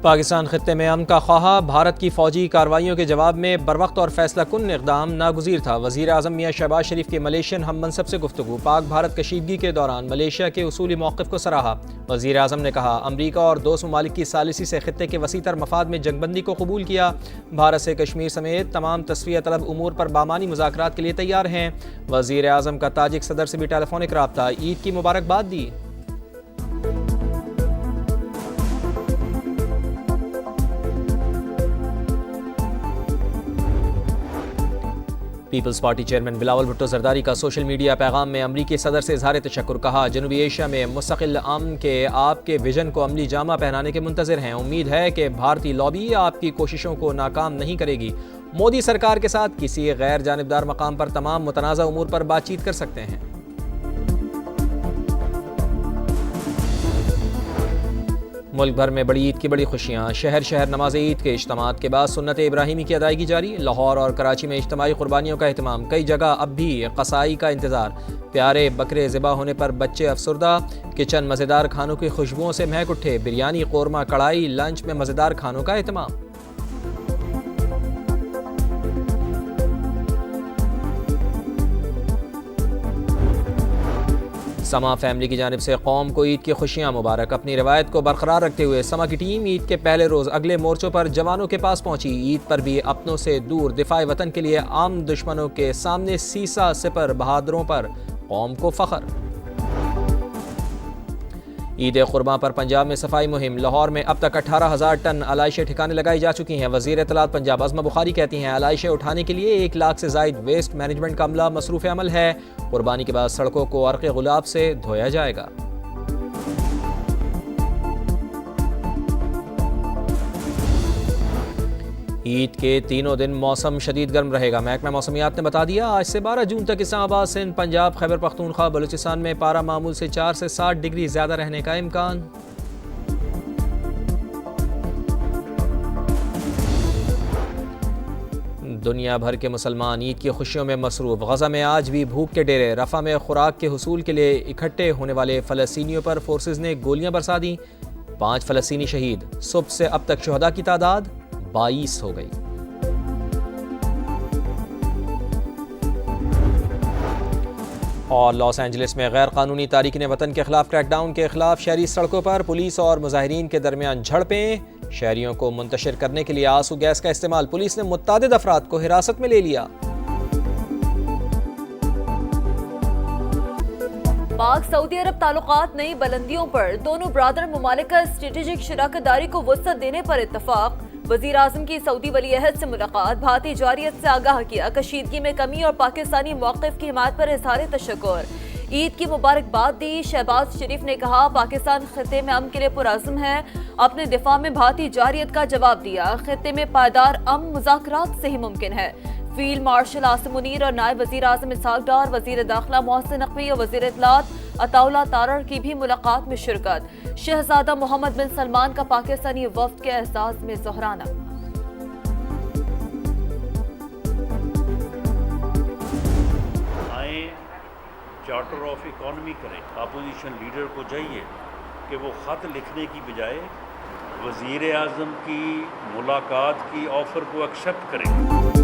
پاکستان خطے میں امن کا خواہاں، بھارت کی فوجی کارروائیوں کے جواب میں بروقت اور فیصلہ کن اقدام ناگزیر تھا۔ وزیر اعظم میاں شہباز شریف کی ملیشین ہم منصب سے گفتگو، پاک بھارت کشیدگی کے دوران ملیشیا کے اصولی موقف کو سراہا۔ وزیر اعظم نے کہا، امریکہ اور دوست ممالک کی ثالثی سے خطے کے وسیع تر مفاد میں جنگ بندی کو قبول کیا۔ بھارت سے کشمیر سمیت تمام تصفیہ طلب امور پر بامعنی مذاکرات کے لیے تیار ہیں۔ وزیر اعظم کا تاجک صدر سے بھی ٹیلی فونک رابطہ، عید کی مبارکباد دی۔ Peoples Party chairman Bilawal Bhutto Zardari کا سوشل میڈیا پیغام میں امریکی صدر سے اظہار تشکر، کہا جنوبی ایشیا میں مستقل امن کے آپ کے ویژن کو عملی جامہ پہنانے کے منتظر ہیں۔ امید ہے کہ بھارتی لابی آپ کی کوششوں کو ناکام نہیں کرے گی۔ مودی سرکار کے ساتھ کسی غیر جانبدار مقام پر تمام متنازع امور پر بات چیت کر سکتے ہیں۔ ملک بھر میں بڑی عید کی بڑی خوشیاں، شہر شہر نماز عید کے اجتماعات کے بعد سنت ابراہیمی کی ادائیگی جاری۔ لاہور اور کراچی میں اجتماعی قربانیوں کا اہتمام، کئی جگہ اب بھی قصائی کا انتظار۔ پیارے بکرے ذبح ہونے پر بچے افسردہ، کچن مزیدار کھانوں کی خوشبوؤں سے مہک اٹھے۔ بریانی، قورمہ، کڑھائی، لنچ میں مزیدار کھانوں کا اہتمام۔ سما فیملی کی جانب سے قوم کو عید کی خوشیاں مبارک۔ اپنی روایت کو برقرار رکھتے ہوئے سما کی ٹیم عید کے پہلے روز اگلے مورچوں پر جوانوں کے پاس پہنچی۔ عید پر بھی اپنوں سے دور دفاع وطن کے لیے عام دشمنوں کے سامنے سیسا سپر بہادروں پر قوم کو فخر۔ عید قرباں پر پنجاب میں صفائی مہم، لاہور میں اب تک 18,000 ٹن علائشیں ٹھکانے لگائی جا چکی ہیں۔ وزیر اطلاعات پنجاب عظمہ بخاری کہتی ہیں، علائشیں اٹھانے کے لیے 1 لاکھ سے زائد ویسٹ مینجمنٹ کا عملہ مصروف عمل ہے۔ قربانی کے بعد سڑکوں کو عرق گلاب سے دھویا جائے گا۔ عید کے تینوں دن موسم شدید گرم رہے گا، محکمہ موسمیات نے بتا دیا۔ آج سے 12 جون تک اسلام آباد، سندھ، پنجاب، خیبر پختونخوا، بلوچستان میں پارہ معمول سے 4 سے 7 ڈگری زیادہ رہنے کا امکان۔ دنیا بھر کے مسلمان عید کی خوشیوں میں مصروف۔ غزہ میں آج بھی بھوک کے ڈیرے، رفح میں خوراک کے حصول کے لیے اکٹھے ہونے والے فلسطینیوں پر فورسز نے گولیاں برسا دیں۔ 5 فلسطینی شہید، صبح سے اب تک شہداء کی تعداد 22 ہو گئی۔ اور لاس اینجلس میں غیر قانونی تارکین وطن کے خلاف کریک ڈاؤن کے خلاف شہری سڑکوں پر پولیس اور مظاہرین کے درمیان جھڑپیں، شہریوں کو منتشر کرنے کے لیے آنسو گیس کا استعمال، پولیس نے متعدد افراد کو حراست میں لے لیا۔ پاک سعودی عرب تعلقات نئی بلندیوں پر، دونوں برادر ممالک کا اسٹریٹجک شراکت داری کو وسعت دینے پر اتفاق۔ وزیر اعظم کی سعودی ولی عہد سے ملاقات، بھارتی جارحیت سے آگاہ کیا، کشیدگی میں کمی اور پاکستانی موقف کی حمایت پر اظہار تشکر۔ عید کی مبارکباد دی۔ شہباز شریف نے کہا، پاکستان خطے میں امن کے لیے پرعزم ہے، اپنے دفاع میں بھارتی جارحیت کا جواب دیا۔ خطے میں پائیدار امن مذاکرات سے ہی ممکن ہے۔ فیلڈ مارشل عاصم منیر اور نائب وزیر اعظم اسحاق ڈار، وزیر داخلہ محسن نقوی اور وزیر اطلاعات عطا اللہ تارڑ کی بھی ملاقات میں شرکت۔ شہزادہ محمد بن سلمان کا پاکستانی وفد کے اعزاز میں ظہرانہ۔ چارٹر آف اکانومی کریں۔ اپوزیشن لیڈر کو چاہیے کہ وہ خط لکھنے کی بجائے وزیر اعظم کی ملاقات کی آفر کو ایکسیپٹ کریں۔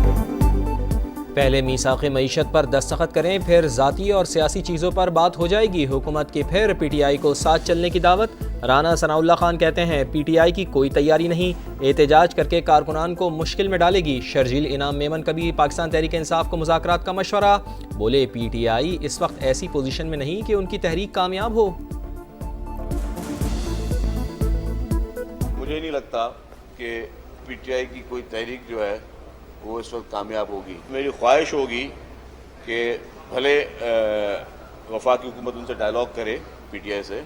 پہلے میثاق معیشت پر دستخط کریں، پھر ذاتی اور سیاسی چیزوں پر بات ہو جائے گی۔ حکومت کی پھر پی ٹی آئی کو ساتھ چلنے کی دعوت۔ رانا ثناء اللہ خان کہتے ہیں، پی ٹی آئی کی کوئی تیاری نہیں، احتجاج کر کے کارکنان کو مشکل میں ڈالے گی۔ شرجیل انعام میمن کا بھی پاکستان تحریک انصاف کو مذاکرات کا مشورہ، بولے پی ٹی آئی اس وقت ایسی پوزیشن میں نہیں کہ ان کی تحریک کامیاب ہو۔ مجھے نہیں لگتا کہ پی ٹی آئی کی کوئی تحریک جو ہے وہ اس وقت کامیاب ہوگی۔ میری خواہش ہوگی کہ بھلے وفاقی حکومت ان سے ڈائلاگ کرے، پی ٹی آئی سے،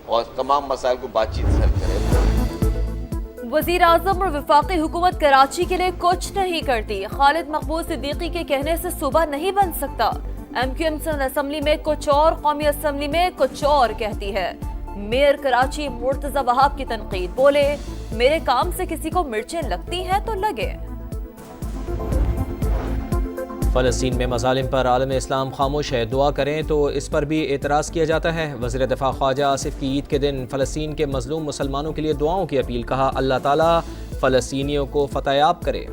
اور تمام مسائل کو بات چیت سے حل کرے۔ وزیر اعظم اور وفاقی حکومت کراچی کے لیے کچھ نہیں کرتی، خالد مقبول صدیقی کے کہنے سے صوبہ نہیں بن سکتا۔ ایم کیو ایم اسمبلی میں کچھ اور، قومی اسمبلی میں کچھ اور کہتی ہے۔ میئر کراچی مرتضی وہاب کی تنقید، بولے میرے کام سے کسی کو مرچیں لگتی ہیں تو لگے۔ فلسطین میں مظالم پر عالم اسلام خاموش ہے، دعا کریں تو اس پر بھی اعتراض کیا جاتا ہے۔ وزیر دفاع خواجہ آصف کی عید کے دن فلسطین کے مظلوم مسلمانوں کے لیے دعاؤں کی اپیل، کہا اللہ تعالیٰ فلسطینیوں کو فتح یاب کرے۔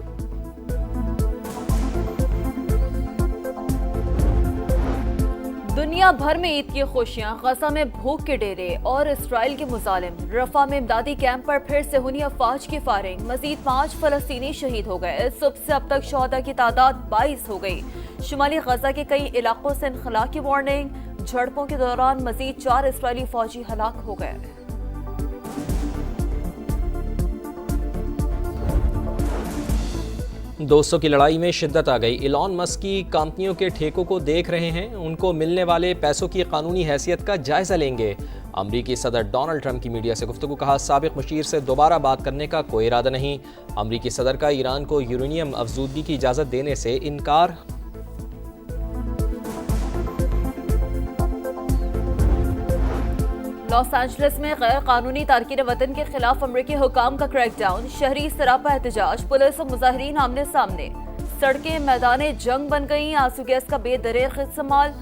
دنیا بھر میں عید کی خوشیاں، غزہ میں بھوک کے ڈیرے اور اسرائیل کے مظالم، رفح میں امدادی کیمپ پر پھر صہیونی افواج کی فائرنگ، مزید 5 فلسطینی شہید ہو گئے۔ صبح سے اب تک شہداء کی تعداد 22 ہو گئی۔ شمالی غزہ کے کئی علاقوں سے انخلا کی وارننگ، جھڑپوں کے دوران مزید 4 اسرائیلی فوجی ہلاک ہو گئے۔ 200 کی لڑائی میں شدت آ گئی۔ ایلان مسک کی کمپنیوں کے ٹھیکوں کو دیکھ رہے ہیں، ان کو ملنے والے پیسوں کی قانونی حیثیت کا جائزہ لیں گے۔ امریکی صدر ڈونلڈ ٹرمپ کی میڈیا سے گفتگو، کہا سابق مشیر سے دوبارہ بات کرنے کا کوئی ارادہ نہیں۔ امریکی صدر کا ایران کو یورینیم افزودگی کی اجازت دینے سے انکار۔ لاس اینجلس میں غیر قانونی تارکین وطن کے خلاف امریکی حکام کا کریک ڈاؤن، شہری سراپا احتجاج، پولیس اور مظاہرین آمنے سامنے، سڑکیں میدان جنگ بن گئیں، آنسو گیس کا بے دریغ استعمال،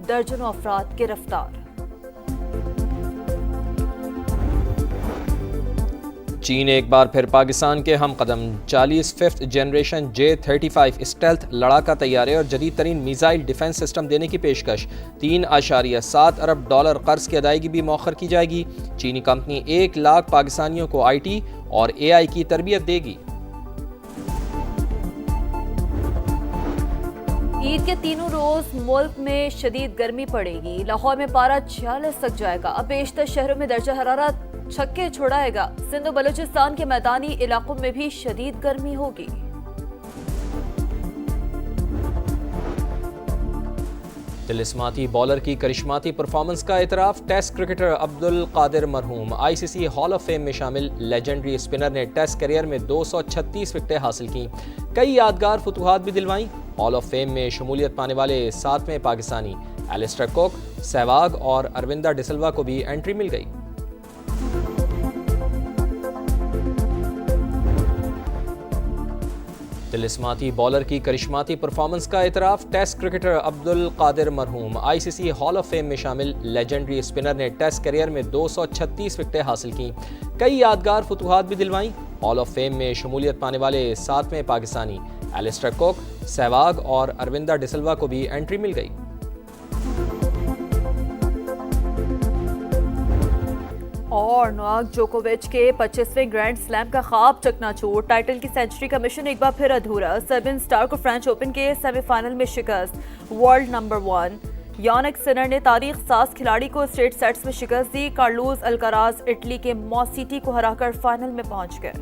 درجنوں افراد گرفتار۔ چین ایک بار پھر پاکستان کے ہم قدم، 40 5th جنریشن J-35 اسٹیلتھ لڑاکا طیارے اور جدید ترین میزائل ڈیفنس سسٹم دینے کی پیشکش، $3.7 ارب قرض کی ادائیگی بھی مؤخر کی جائے گی۔ چینی کمپنی 1 لاکھ پاکستانیوں کو IT اور AI کی تربیت دے گی۔ عید کے تینوں روز ملک میں شدید گرمی پڑے گی، لاہور میں پارہ 46 تک جائے گا، اب بیشتر شہروں میں درجہ حرارت چھکے چھوڑائے گا، سندھ و بلوچستان کے میدانی علاقوں میں بھی شدید گرمی ہوگی۔ طلسماتی بالر کی کرشماتی پرفارمنس کا اعتراف، ٹیسٹ کرکٹر عبدالقادر مرحوم ICC ہال آف فیم میں شامل لیجنڈری اسپنر نے ٹیسٹ کیریئر میں 236 وکٹیں حاصل کیں، کئی یادگار فتوحات بھی دلوائیں۔ ہال آف فیم میں شمولیت پانے والے 7ویں پاکستانی ایلسٹر کوک، سہواگ اور اروندہ ڈسلوا کو بھی انٹری مل گئی۔ طلسماتی بالر کی کرشماتی پرفارمنس کا اعتراف، ٹیسٹ کرکٹر عبدالقادر مرحوم ICC ہال آف فیم میں شامل لیجنڈری اسپنر نے ٹیسٹ کیریئر میں 236 وکٹیں حاصل کیں، کئی یادگار فتوحات بھی دلوائیں۔ ہال آف فیم میں شمولیت پانے والے 7ویں پاکستانی ایلسٹر کوک، سہواگ اور اروندہ ڈسلوا کو بھی انٹری مل گئی۔ اور نوواک جوکووچ کے 25ویں گرینڈ سلیم کا خواب چکنا چور، ٹائٹل کی سینچری کا مشن ایک بار پھر ادھورا، سربین سٹار کو فرینچ اوپن کے سیمی فائنل میں شکست، ورلڈ نمبر 1 یانک سنر نے تاریخ ساز کھلاڑی کو اسٹریٹ سیٹس میں شکست دی، کارلوس الکراز اٹلی کے موسیٹی کو ہرا کر فائنل میں پہنچ گئے۔